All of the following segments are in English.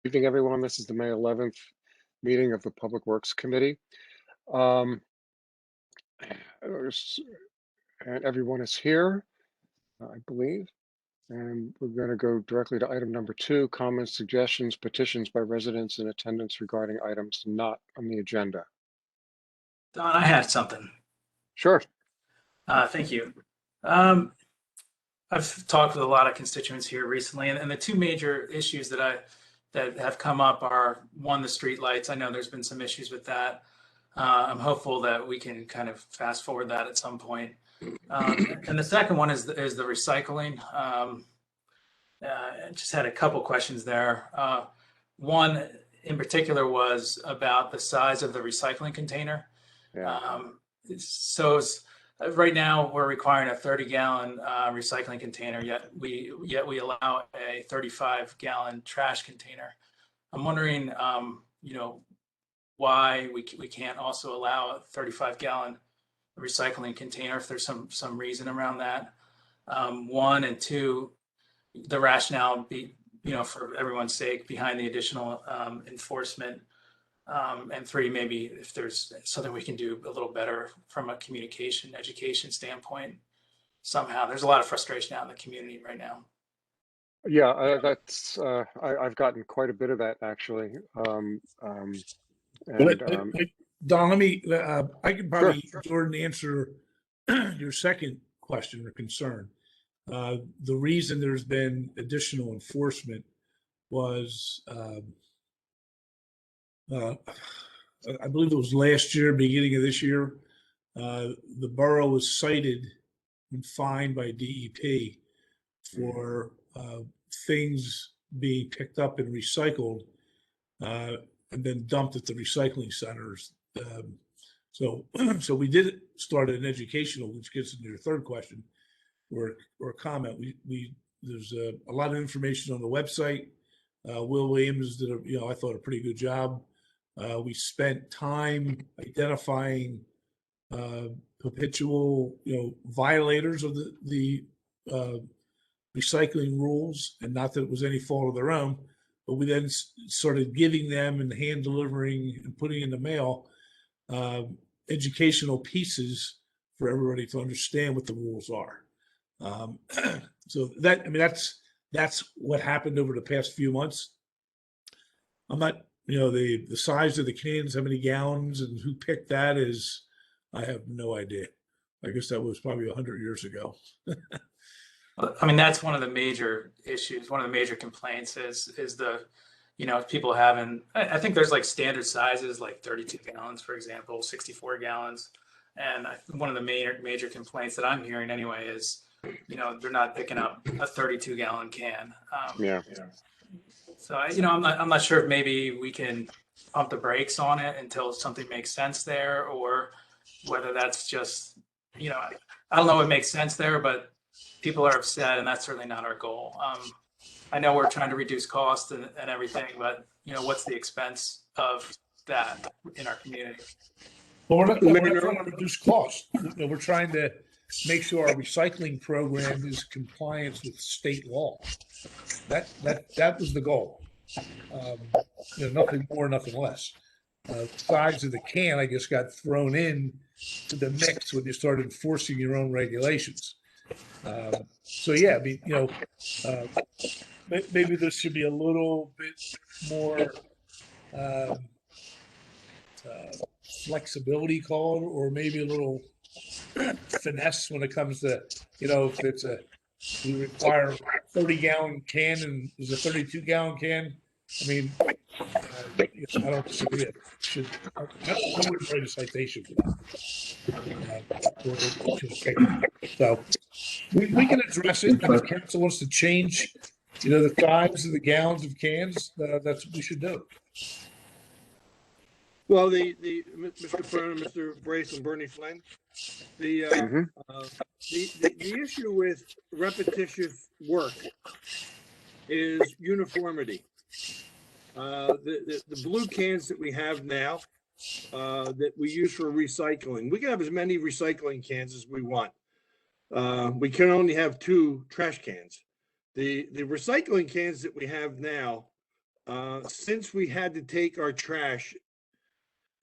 Evening, everyone. This is the May 11th meeting of the Public Works Committee. Um, there's- and everyone is here, I believe. And we're going to go directly to item number 2, comments, suggestions, petitions by residents in attendance regarding items not on the agenda. Don, I had something. Sure. Thank you. I've talked with a lot of constituents here recently, and the two major issues that have come up are, one, the street lights. I know there's been some issues with that. I'm hopeful that we can kind of fast forward that at some point. And the second one is the recycling. I just had a couple questions there. One in particular was about the size of the recycling container. Yeah. So right now we're requiring a 30-gallon recycling container, yet we allow a 35-gallon trash container. I'm wondering, why we can't also allow a 35-gallon recycling container, if there's some reason around that. One, and two, the rationale for everyone's sake behind the additional enforcement. And three, maybe if there's something we can do a little better from a communication, education standpoint. Somehow, there's a lot of frustration out in the community right now. Yeah, I've gotten quite a bit of that actually. Don, let me, I can probably, Sure. Jordan, answer your second question or concern. The reason there's been additional enforcement was, I believe it was last year, beginning of this year, the borough was cited and fined by DEP for things being picked up and recycled and then dumped at the recycling centers. So we did start an educational, which gets into your third question or comment. There's a lot of information on the website. Will Williams did I thought a pretty good job. We spent time identifying habitual, violators of the recycling rules, and not that it was any fault of their own, but we then started giving them and hand delivering and putting in the mail educational pieces for everybody to understand what the rules are. So that's what happened over the past few months. I'm not, the size of the cans, how many gallons, and who picked that is, I have no idea. I guess that was probably 100 years ago. I mean, that's one of the major issues. One of the major complaints is the, people having, I think there's like standard sizes, like 32 gallons, for example, 64 gallons. And one of the major complaints that I'm hearing anyway is, they're not picking up a 32-gallon can. Yeah. So, I'm not sure if maybe we can pump the brakes on it until something makes sense there, or whether that's just, I don't know what makes sense there, but people are upset, and that's certainly not our goal. I know we're trying to reduce costs and everything, but what's the expense of that in our community? Well, we're not trying to reduce costs. We're trying to make sure our recycling program is compliant with state law. That was the goal. Nothing more, nothing less. The size of the can, I guess, got thrown in to the mix when you started enforcing your own regulations. So yeah, maybe there should be a little bit more flexibility called, or maybe a little finesse when it comes to, if we require 30-gallon can and there's a 32-gallon can. I mean, I don't disagree. I wouldn't write a citation for that. So we can address it. And if council wants to change, the size of the gallons of cans, that's what we should do. Well, Mr. Cronin, Mr. Brace, and Bernie Flynn, the issue with repetitious work is uniformity. The blue cans that we have now that we use for recycling, we can have as many recycling cans as we want. We can only have 2 trash cans. The recycling cans that we have now since we had to take our trash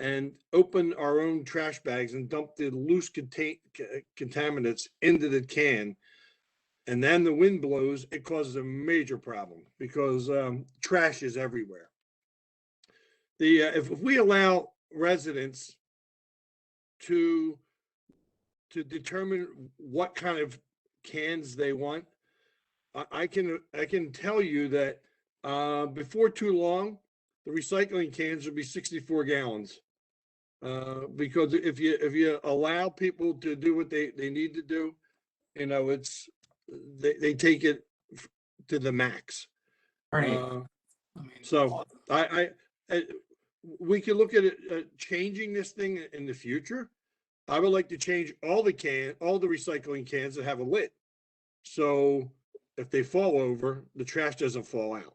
and open our own trash bags and dump the loose contaminants into the can, and then the wind blows, it causes a major problem because trash is everywhere. If we allow residents to determine what kind of cans they want, I can tell you that before too long, the recycling cans will be 64 gallons. Because if you allow people to do what they need to do, you know, they take it to the max. Ernie, Uh, I mean, so we could look at it, changing this thing in the future. I would like to change all the recycling cans that have a lid. So if they fall over, the trash doesn't fall out.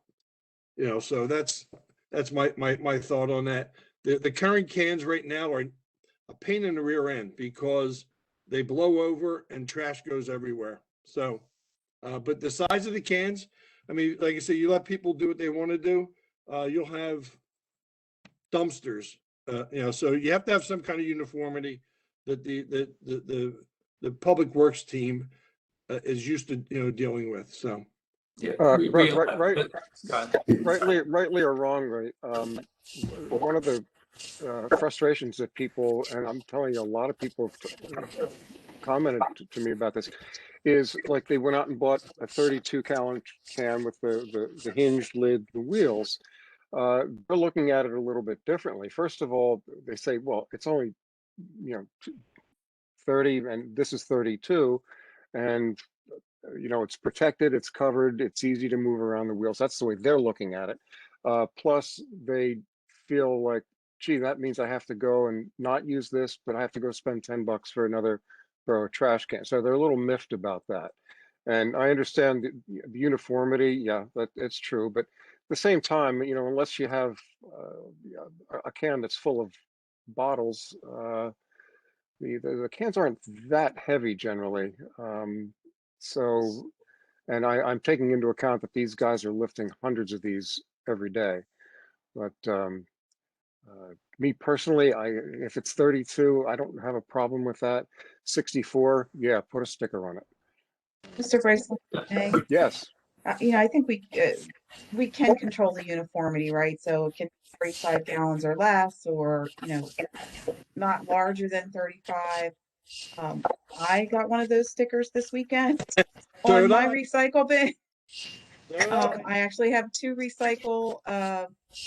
You know, so that's my thought on that. The current cans right now are a pain in the rear end because they blow over and trash goes everywhere. So, but the size of the cans, I mean, like I say, you let people do what they want to do. You'll have dumpsters, you know, so you have to have some kind of uniformity that the public works team is used to, you know, dealing with. So, yeah, Right. go ahead. Rightly or wrong, right? One of the frustrations that people, and I'm telling you, a lot of people have commented to me about this, is like they went out and bought a 32-gallon can with the hinged lid, the wheels. They're looking at it a little bit differently. First of all, they say, well, it's only, you know, 30 and this is 32, and you know, it's protected, it's covered, it's easy to move around the wheels. That's the way they're looking at it. Plus, they feel like, gee, that means I have to go and not use this, but I have to go spend 10 bucks for a trash can. So they're a little miffed about that. And I understand the uniformity, yeah, it's true. But at the same time, you know, unless you have a can that's full of bottles, the cans aren't that heavy generally. So, and I'm taking into account that these guys are lifting hundreds of these every day. But me personally, if it's 32, I don't have a problem with that. 64, yeah, put a sticker on it. Mr. Bryce, may Yes. you know, I think we can control the uniformity, right? So it can be 35 gallons or less, or, you know, not larger than 35. I got one of those stickers this weekend So on did my I. recycle bin. So I actually have two recycle,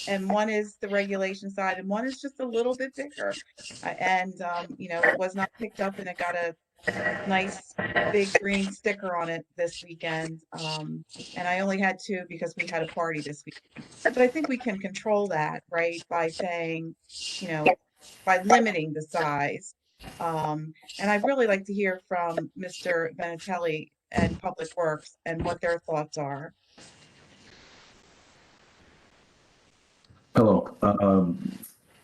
and one is the regulation side, and one is just a little bit bigger. And you know, it was not picked up, and it got a nice big green sticker on it this weekend. And I only had two because we had a party this week. But I think we can control that, right? By saying, you know, by limiting the size. And I'd really like to hear from Mr. Venatelli and Public Works and what their thoughts are. Hello.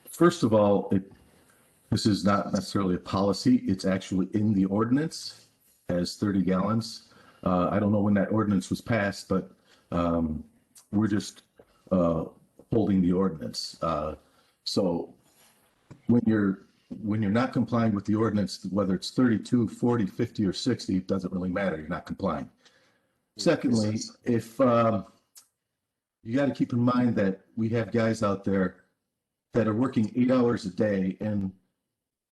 First of all, this is not necessarily a policy. It's actually in the ordinance as 30 gallons. I don't know when that ordinance was passed, but we're just holding the ordinance. So when you're not complying with the ordinance, whether it's 32, 40, 50, or 60, it doesn't really matter. You're not complying. Secondly, if you got to keep in mind that we have guys out there that are working 8 hours a day, and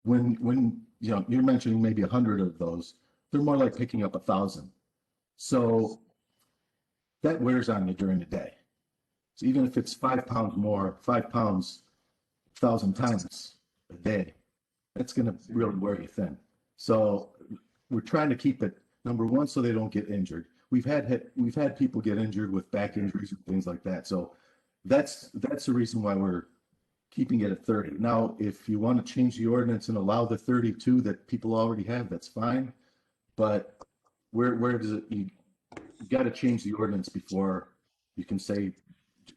when you know you're mentioning maybe 100 of those, they're more like picking up 1,000. So that wears on you during the day. So even if it's 5 pounds more, 5 pounds, 1,000 times a day, that's going to really wear you thin. So we're trying to keep it, number one, so they don't get injured. We've had people get injured with back injuries and things like that. So that's the reason why we're keeping it at 30. Now, if you want to change the ordinance and allow the 32 that people already have, that's fine. But where does it? You got to change the ordinance before you can say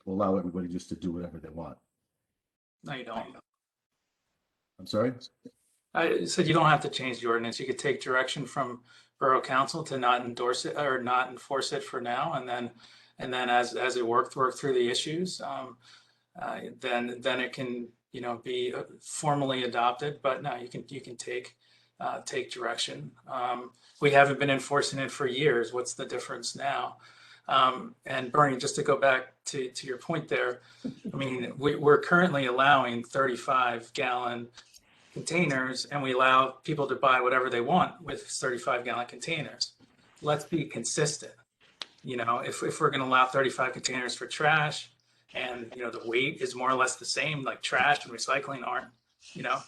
allow everybody just to do whatever they want. No, you don't. I'm sorry? I said you don't have to change the ordinance. You could take direction from Borough Council to not endorse it or not enforce it for now, and then And then as it work through the issues, then it can, you know, be formally adopted. But no, you can take direction. We haven't been enforcing it for years. What's the difference now? And Bernie, just to go back to your point there, I mean, we're currently allowing 35-gallon containers, and we allow people to buy whatever they want with 35-gallon containers. Let's be consistent. You know, if we're going to allow 35 containers for trash, and you know the weight is more or less the same, like trash and recycling aren't, you know,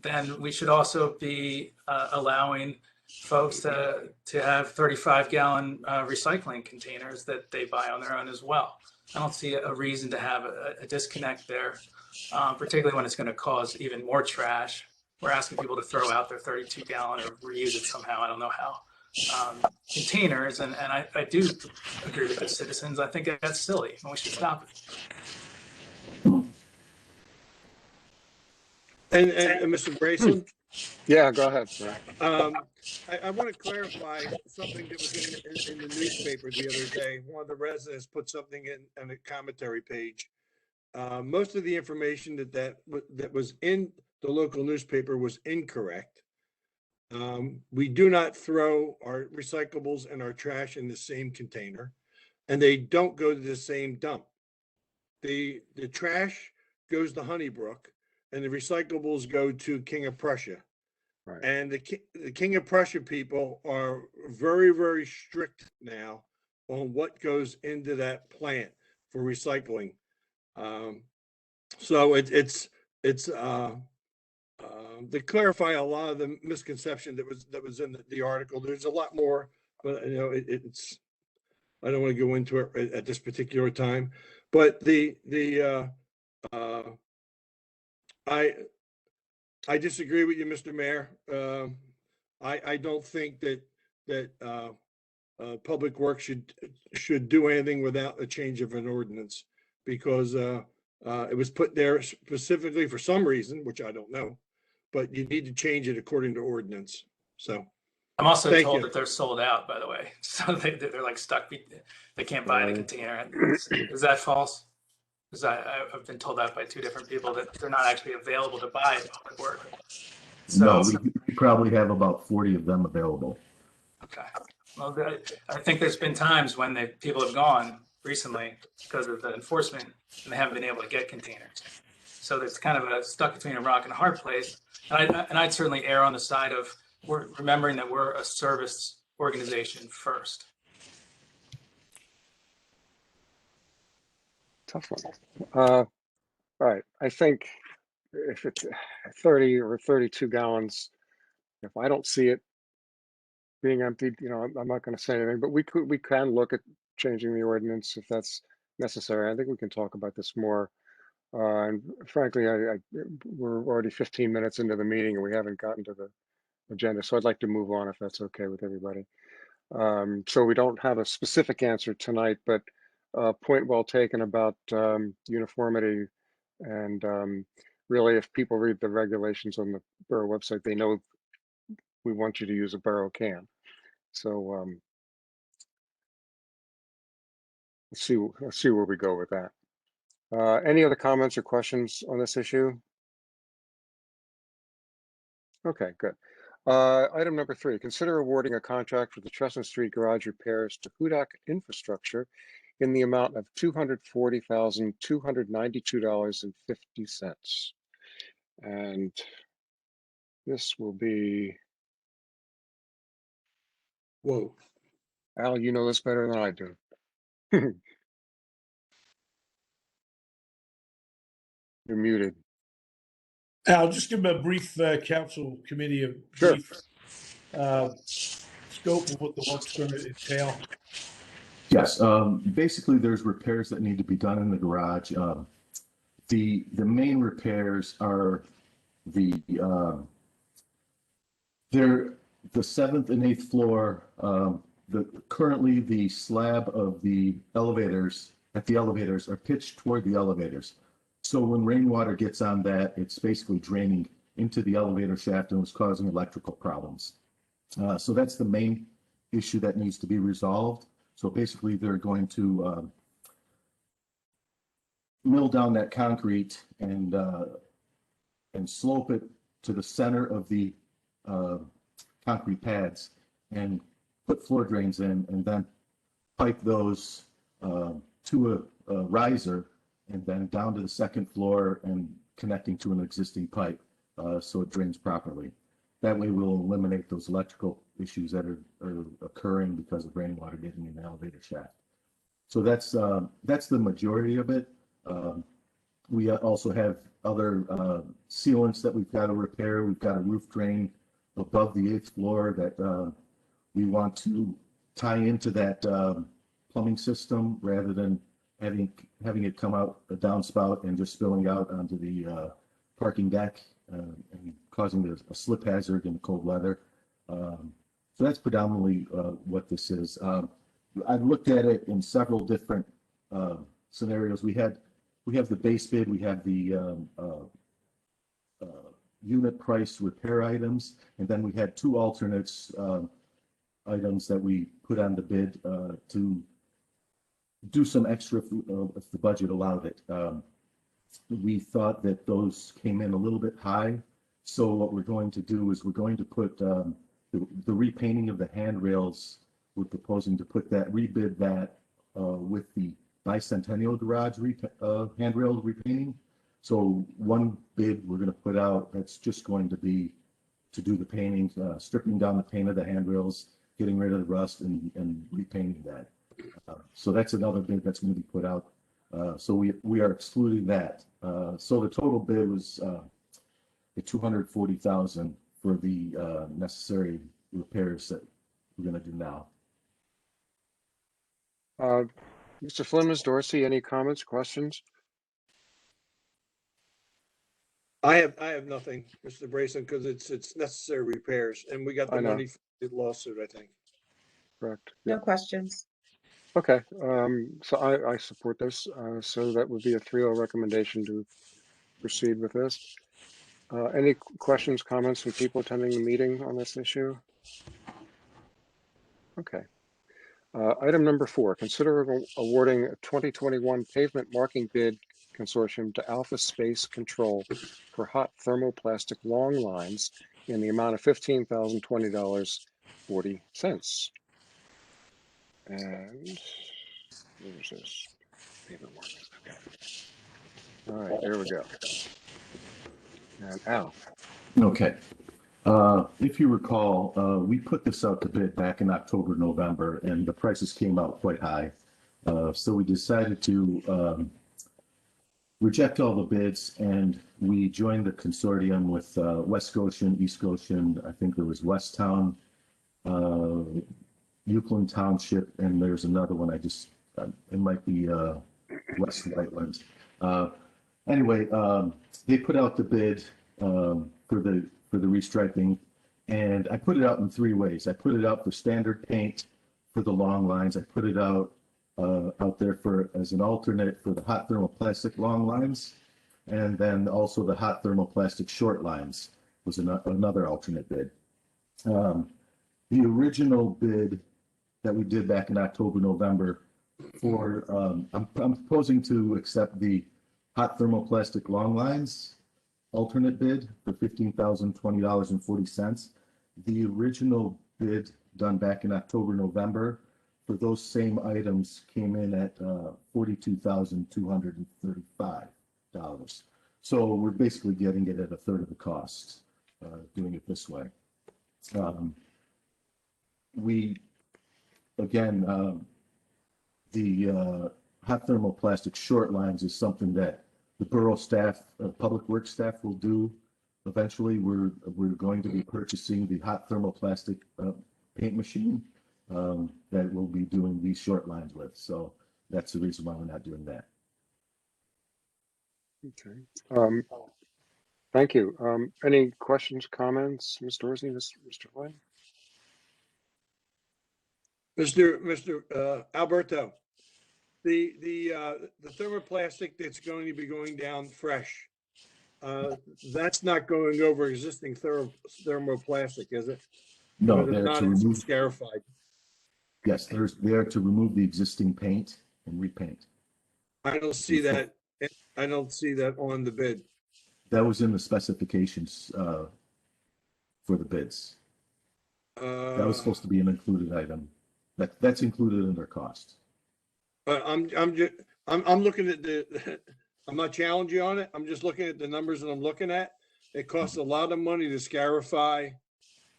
then we should also be allowing folks to have 35-gallon recycling containers that they buy on their own as well. I don't see a reason to have a disconnect there, particularly when it's going to cause even more trash. We're asking people to throw out their 32-gallon or reuse it somehow. I don't know how. Containers, and I do agree with the citizens. I think that's silly, and we should stop it. And Mr. Grayson, Yeah, go ahead, sir. I want to clarify something that was in the newspaper the other day. One of the residents put something in on the commentary page. Most of the information that was in the local newspaper was incorrect. We do not throw our recyclables and our trash in the same container, and they don't go to the same dump. The trash goes to Honeybrook, and the recyclables go to King of Prussia. Right. And the King of Prussia people are very, very strict now on what goes into that plant for recycling. So it's to clarify a lot of the misconception that was in the article. There's a lot more, but you know, it's I don't want to go into it at this particular time. But I disagree with you, Mr. Mayor. I don't think that Public Works should do anything without a change of an ordinance, because it was put there specifically for some reason, which I don't know, but you need to change it according to ordinance. So I'm also Thank told you. that they're sold out, by the way. So they're like stuck. They can't buy the container. Is that false? Because I've been told that by two different people, that they're not actually available to buy at Public Works. No, So, we probably have about 40 of them available. okay. Well, I think there's been times when people have gone recently because of the enforcement, and they haven't been able to get containers. So it's kind of stuck between a rock and a hard place. And I'd certainly err on the side of remembering that we're a service organization first. Tough one. All right. I think if it's 30 or 32 gallons, if I don't see it being emptied, you know, I'm not going to say anything, but we can look at changing the ordinance if that's necessary. I think we can talk about this more. And frankly, we're already 15 minutes into the meeting and we haven't gotten to the agenda. So I'd like to move on if that's okay with everybody. So we don't have a specific answer tonight, but point well taken about uniformity. And really, if people read the regulations on the borough website, they know we want you to use a borough can. So let's see where we go with that. Any other comments or questions on this issue? Okay, good. Item number 3, consider awarding a contract for the Tresson Street garage repairs to Hudak Infrastructure in the amount of $240,292.50. And this will be, whoa. Al, you know this better than I do. You're muted. Al, just give them a brief council committee, a Sure. brief scope of what the work's going to entail. Yes, basically there's repairs that need to be done in the garage. The main repairs are the 7th and 8th floor. Currently the slab of the elevators are pitched toward the elevators. So when rainwater gets on that, it's basically draining into the elevator shaft and was causing electrical problems. So that's the main issue that needs to be resolved. So basically, they're going to mill down that concrete and slope it to the center of the concrete pads and put floor drains in, and then pipe those to a riser and then down to the second floor and connecting to an existing pipe so it drains properly. That way we'll eliminate those electrical issues that are occurring because of rainwater getting in the elevator shaft. So that's the majority of it. We also have other sealants that we've got to repair. We've got a roof drain above the 8th floor that we want to tie into that plumbing system rather than having it come out a downspout and just spilling out onto the parking deck and causing a slip hazard in the cold weather. So that's predominantly what this is. I've looked at it in several different scenarios. We have the base bid, we have the unit price repair items, and then we had 2 alternates items that we put on the bid to do some extra if the budget allowed it. We thought that those came in a little bit high. So what we're going to do is we're going to put the repainting of the handrails. We're proposing to put that, rebid that with the Bicentennial Garage handrail repainting. So one bid we're going to put out that's just going to be to do the painting, stripping down the paint of the handrails, getting rid of the rust and repainting that. So that's another bid that's going to be put out. So we are excluding that. So the total bid was $240,000 for the necessary repairs that we're going to do now. Mr. Flynn, Ms. Dorsey, any comments, questions? I have nothing, Mr. Brayson, because it's necessary repairs, and we got I the know. money for the lawsuit, I think. Correct. No Yeah. questions. Okay. So I support this. So that would be a 3-0 recommendation to proceed with this. Any questions, comments from people attending the meeting on this issue? Okay. Item number 4, consider awarding a 2021 pavement marking bid consortium to Alpha Space Control for hot thermoplastic long lines in the amount of $15,020.40. And where's this pavement marking? Okay. All right, there we go. And Al. Okay. If you recall, we put this out to bid back in October, November, and the prices came out quite high. So we decided to reject all the bids, and we joined the consortium with West Goshen, East Goshen. I think there was Westtown, Euclid Township, and there's another one. It might be West Whitelands. Anyway, they put out the bid for the restriping, and I put it out in 3 ways. I put it out for standard paint for the long lines. I put it out there as an alternate for the hot thermoplastic long lines, and then also the hot thermoplastic short lines was another alternate bid. The original bid that we did back in October, November for, I'm proposing to accept the hot thermoplastic long lines alternate bid for $15,020.40. The original bid done back in October, November for those same items came in at $42,235. So we're basically getting it at a third of the cost, doing it this way. The hot thermoplastic short lines is something that the borough staff, public works staff will do. Eventually, we're going to be purchasing the hot thermoplastic paint machine that we'll be doing these short lines with. So that's the reason why we're not doing that. Okay. Thank you. Any questions, comments, Ms. Dorsey, Mr. Flynn? Mr. Alberto, the thermoplastic that's going to be going down fresh, that's not going over existing thermoplastic, is it? No, Or it's they're not to remove. scarified. Yes, they are to remove the existing paint and repaint. I don't see that. I don't see that on the bid. That was in the specifications for the bids. That was Uh, supposed to be an included item. That's included in their cost. But I'm looking at the, I'm not challenging you on it. I'm just looking at the numbers that I'm looking at. It costs a lot of money to scarify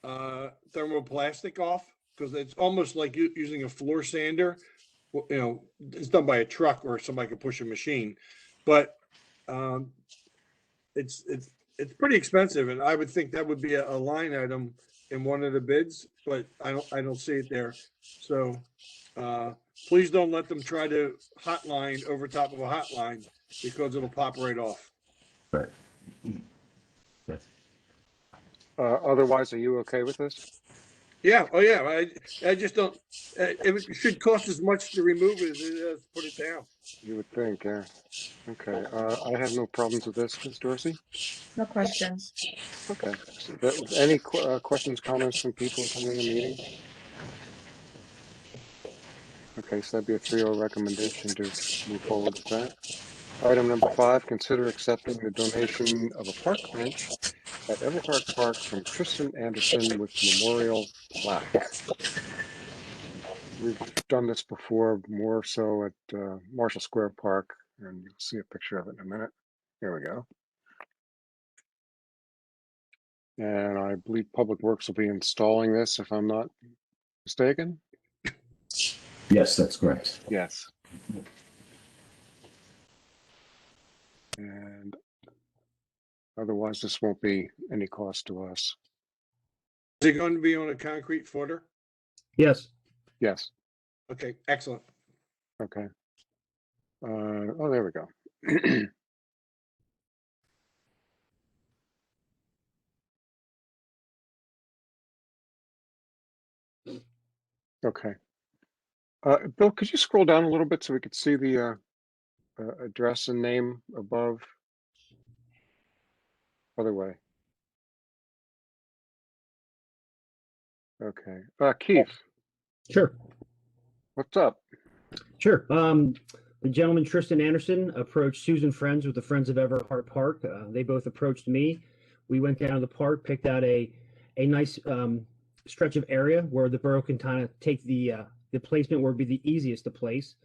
thermoplastic off because it's almost like using a floor sander. Well, you know, it's done by a truck or somebody can push a machine, but um, it's pretty expensive, and I would think that would be a line item in one of the bids, but I don't see it there. So please don't let them try to hotline over top of a hotline because it'll pop right off. Right. Yes. Otherwise, are you okay with this? Yeah, oh yeah, I just don't, it should cost as much to remove it as it is to put it down. You would think, yeah. Okay, I have no problems with this, Ms. Dorsey. No questions. Okay, so any questions, comments from people attending the meeting? Okay, so that'd be a 3-0 recommendation to move forward with that. Item number 5, consider accepting the donation of a park bench at Everhart Park from Tristan Anderson with memorial plaque. We've done this before, more so at Marshall Square Park, and you'll see a picture of it in a minute. Here we go. And I believe Public Works will be installing this, if I'm not mistaken. Yes, that's correct. Yes. And otherwise, this won't be any cost to us. Is it going to be on a concrete footer? Yes. Yes. Okay, excellent. Okay. Oh, there we go. Okay. Bill, could you scroll down a little bit so we could see the address and name above? Other way. Okay. Keith, Sure. what's up? Sure. The gentleman, Tristan Anderson, approached Susan Friends with the Friends of Everhart Park. They both approached me. We went down to the park, picked out a nice stretch of area where the borough can kind of take the placement where it'd be the easiest to place.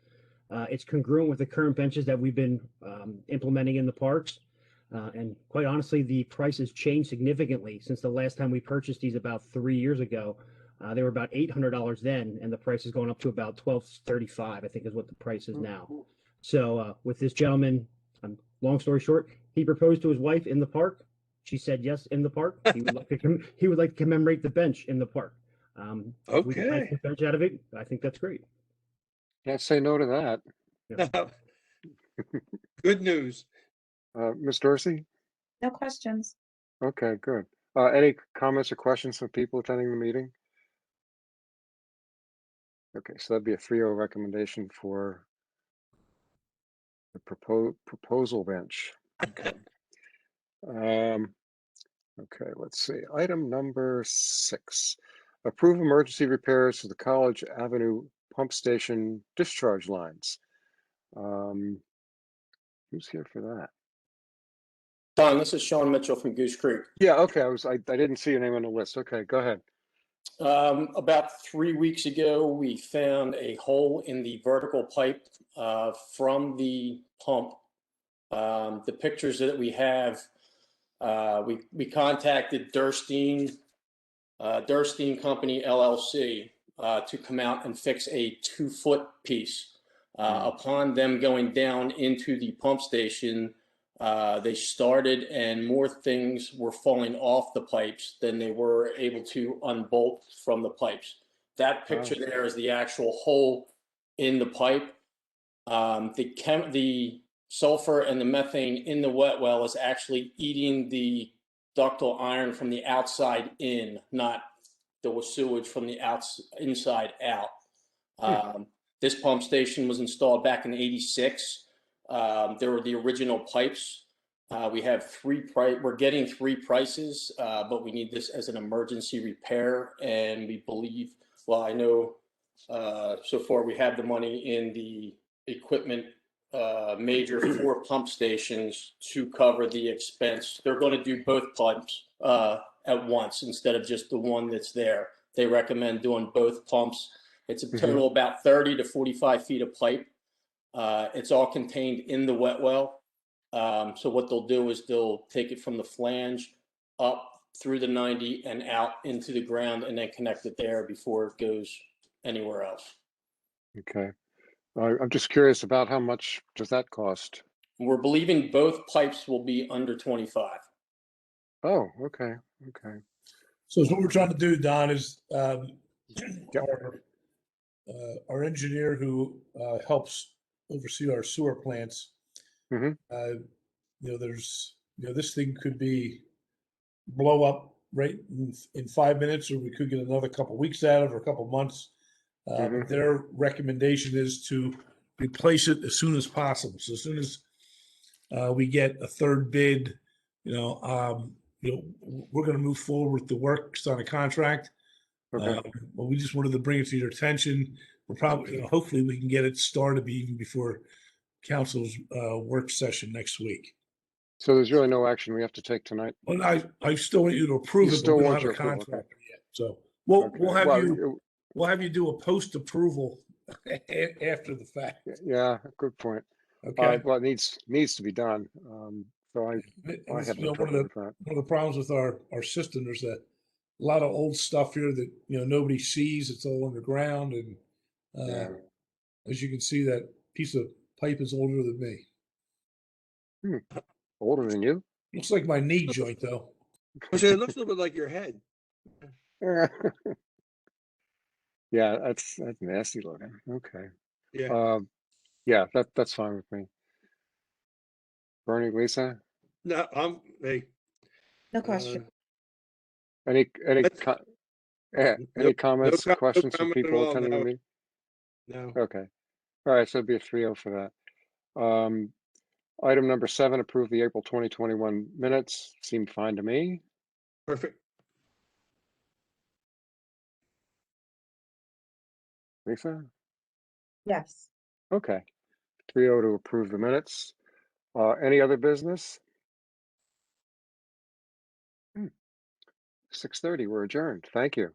It's congruent with the current benches that we've been implementing in the parks. And quite honestly, the price has changed significantly since the last time we purchased these about 3 years ago. They were about $800 then, and the price is going up to about $1,235, I think is what the price is now. So with this gentleman, long story short, he proposed to his wife in the park. She said yes in the park. He would like to commemorate the bench in the park. If we can make Okay. the bench out of it, I think that's great. Can't say no to that. Good news. Ms. Dorsey? No questions. Okay, good. Any comments or questions from people attending the meeting? Okay, so that'd be a 3-0 recommendation for the proposal bench. Okay. Okay, let's see. Item number 6. Approve emergency repairs to the College Avenue pump station discharge lines. Who's here for that? Don, this is Sean Mitchell from Goose Creek. Yeah, okay. I didn't see your name on the list. Okay, go ahead. About 3 weeks ago, we found a hole in the vertical pipe from the pump. The pictures that we have, we contacted Durstein Company LLC to come out and fix a 2-foot piece. Upon them going down into the pump station, they started and more things were falling off the pipes than they were able to unbolt from the pipes. That picture there is the actual hole in the pipe. The sulfur and the methane in the wet well is actually eating the ductile iron from the outside in, not the sewage from the inside out. This pump station was installed back in '86. There were the original pipes. We have we're getting 3 prices, but we need this as an emergency repair. And we believe, well, I know So far, we have the money in the equipment, major 4 pump stations to cover the expense. They're going to do both pumps at once instead of just the one that's there. They recommend doing both pumps. It's a total about 30 to 45 feet of pipe. It's all contained in the wet well. So what they'll do is they'll take it from the flange up through the 90 and out into the ground and then connect it there before it goes anywhere else. Okay. I'm just curious about how much does that cost? We're believing both pipes will be under 25. Oh, okay, okay. So what we're trying to do, Don, is Yep. our engineer who helps oversee our sewer plants. Mhm. There's this thing could be blow up right in 5 minutes, or we could get another couple weeks out of it, or a couple months. But their recommendation is to replace it as soon as possible. So as soon as we get a third bid, we're going to move forward with the works on a contract. Okay. But we just wanted to bring it to your attention. We're probably, hopefully, we can get it started even before council's work session next week. So there's really no action we have to take tonight? Well, I still want you to approve You it, still but we don't want have a your approval, okay. contractor yet. So we'll Well, we'll have you do a post approval after the fact. yeah, good point. Okay. Well, it needs to be done. So I It's, have no one trouble of with that. the problems with our system, there's a lot of old stuff here that nobody sees. It's all underground, and Yeah. as you can see, that piece of pipe is older than me. Older than you? Looks like my knee joint, though. So it looks a little bit like your head. Yeah, that's nasty looking. Okay. Yeah. Yeah, that's fine with me. Bernie, Lisa, No, hey. No question. any Let's- any Nope, comments, no questions from comment at people all, attending the no. meeting? No. Okay. All right, so it'd be a 3-0 for that. Item number 7, approve the April 2021 minutes. Seemed fine to me. Perfect. Lisa? Yes. Okay. 3-0 to approve the minutes. Any other business? 6:30, we're adjourned. Thank you.